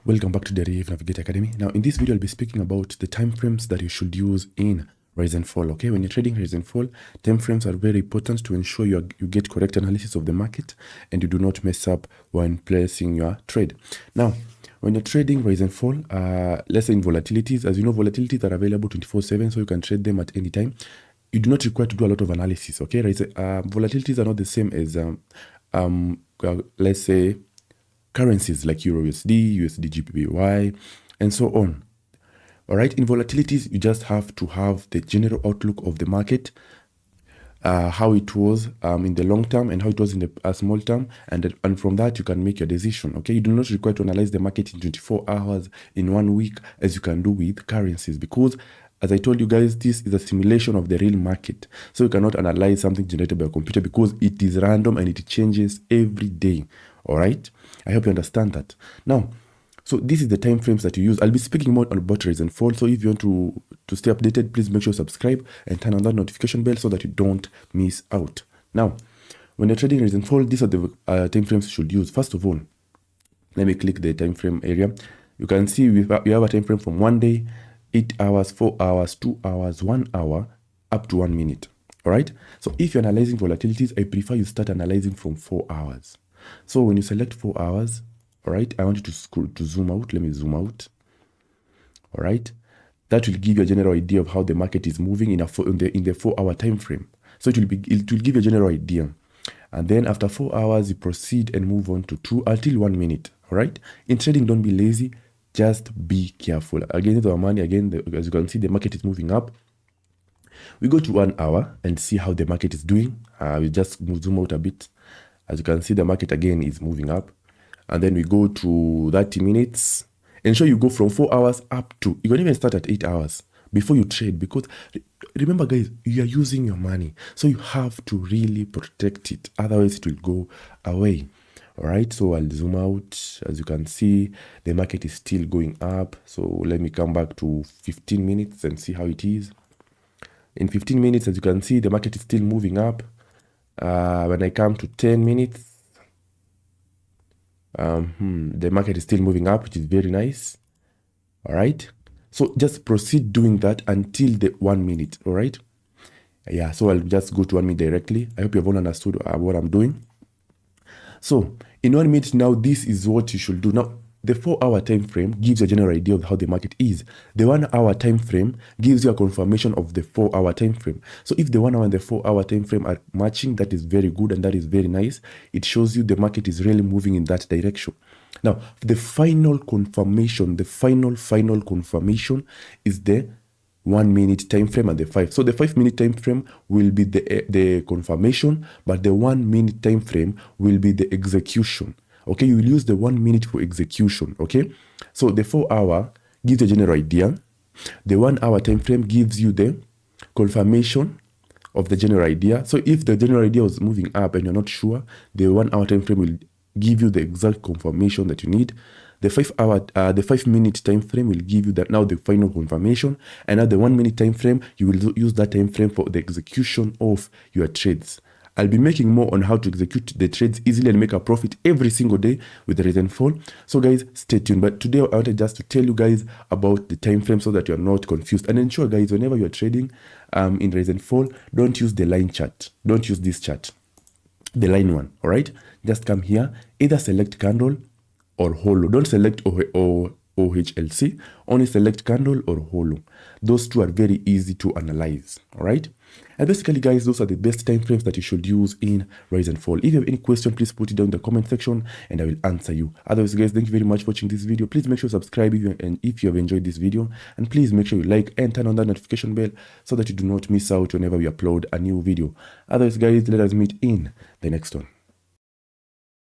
Welcome back to DerivNavigatorAcademy. Now in this video I'll be speaking about the time frames that you should use in rise and fall. Okay, when you're trading rise and fall, time frames are very important to ensure you get correct analysis of the market and you do not mess up when placing your trade. Now when you're trading rise and fall, let's say in volatilities, as you know, volatilities are available 24/7, so you can trade them at any time. You do not require to do a lot of analysis. Okay, volatilities are not the same as let's say currencies like Euro USD, USD GBP, and so on. All right, in volatilities, you just have to have the general outlook of the market, how it was in the long term and how it was in the small term, and from that you can make your decision. Okay, you do not require to analyze the market in 24 hours, in 1 week, as you can do with currencies, because as I told you guys, this is a simulation of the real market. So you cannot analyze something generated by a computer because it is random and it changes every day. All right, I hope you understand that. Now, so this is the time frames that you use. I'll be speaking more about rise and fall. So if you want to stay updated, please make sure you subscribe and turn on that notification bell so that you don't miss out. Now, when you're trading rise and fall, these are the time frames you should use. First of all, let me click the time frame area. You can see we have a time frame from 1 day, 8 hours, 4 hours, 2 hours, 1 hour, up to 1 minute. All right. So if you're analyzing volatilities, I prefer you start analyzing from 4 hours. So when you select 4 hours, all right, I want you to zoom out. Let me zoom out. All right, that will give you a general idea of how the market is moving in the 4-hour time frame. So it will give you a general idea. And then after 4 hours, you proceed and move on to 2 until 1 minute. All right. In trading, don't be lazy. Just be careful. Again, the money, as you can see, the market is moving up. We go to 1 hour and see how the market is doing. We just zoom out a bit. As you can see, the market again is moving up. And then we go to 30 minutes. Ensure you go from 4 hours up to, you can even start at 8 hours before you trade, because remember guys, you are using your money. So you have to really protect it. Otherwise it will go away. All right, so I'll zoom out. As you can see, the market is still going up. So let me come back to 15 minutes and see how it is. In 15 minutes, as you can see, the market is still moving up. When I come to 10 minutes, the market is still moving up, which is very nice. All right, so just proceed doing that until the 1 minute. All right, yeah, so I'll just go to 1 minute directly. I hope you have all understood what I'm doing. So in 1 minute now, this is what you should do. Now, the 4-hour time frame gives you a general idea of how the market is. The 1 hour time frame gives you a confirmation of the 4-hour time frame. So if the 1 hour and the 4-hour time frame are matching, that is very good and that is very nice. It shows you the market is really moving in that direction. Now, the final confirmation, the final confirmation is the 1 minute time frame and the 5. So the 5 minute time frame will be the confirmation, but the 1 minute time frame will be the execution. Okay, you will use the 1 minute for execution. Okay, so the 4-hour gives you a general idea. The 1 hour time frame gives you the confirmation of the general idea. So if the general idea was moving up and you're not sure, the 1 hour time frame will give you the exact confirmation that you need. The 5 minute time frame will give you that now the final confirmation, and now the 1 minute time frame, you will use that time frame for the execution of your trades. I'll be making more on how to execute the trades easily and make a profit every single day with the rise and fall. So guys, stay tuned. But today I wanted just to tell you guys about the time frame so that you're not confused. And ensure guys, whenever you're trading in rise and fall, don't use the line chart. Don't use this chart, the line one. All right, just come here, either select candle or hollow. Don't select OHLC, only select candle or hollow. Those two are very easy to analyze. All right, and basically guys, those are the best time frames that you should use in rise and fall. If you have any question, please put it down in the comment section and I will answer you. Otherwise guys, thank you very much for watching this video. Please make sure to subscribe if you have enjoyed this video, and please make sure you like and turn on that notification bell so that you do not miss out whenever we upload a new video. Otherwise guys, let us meet in the next one.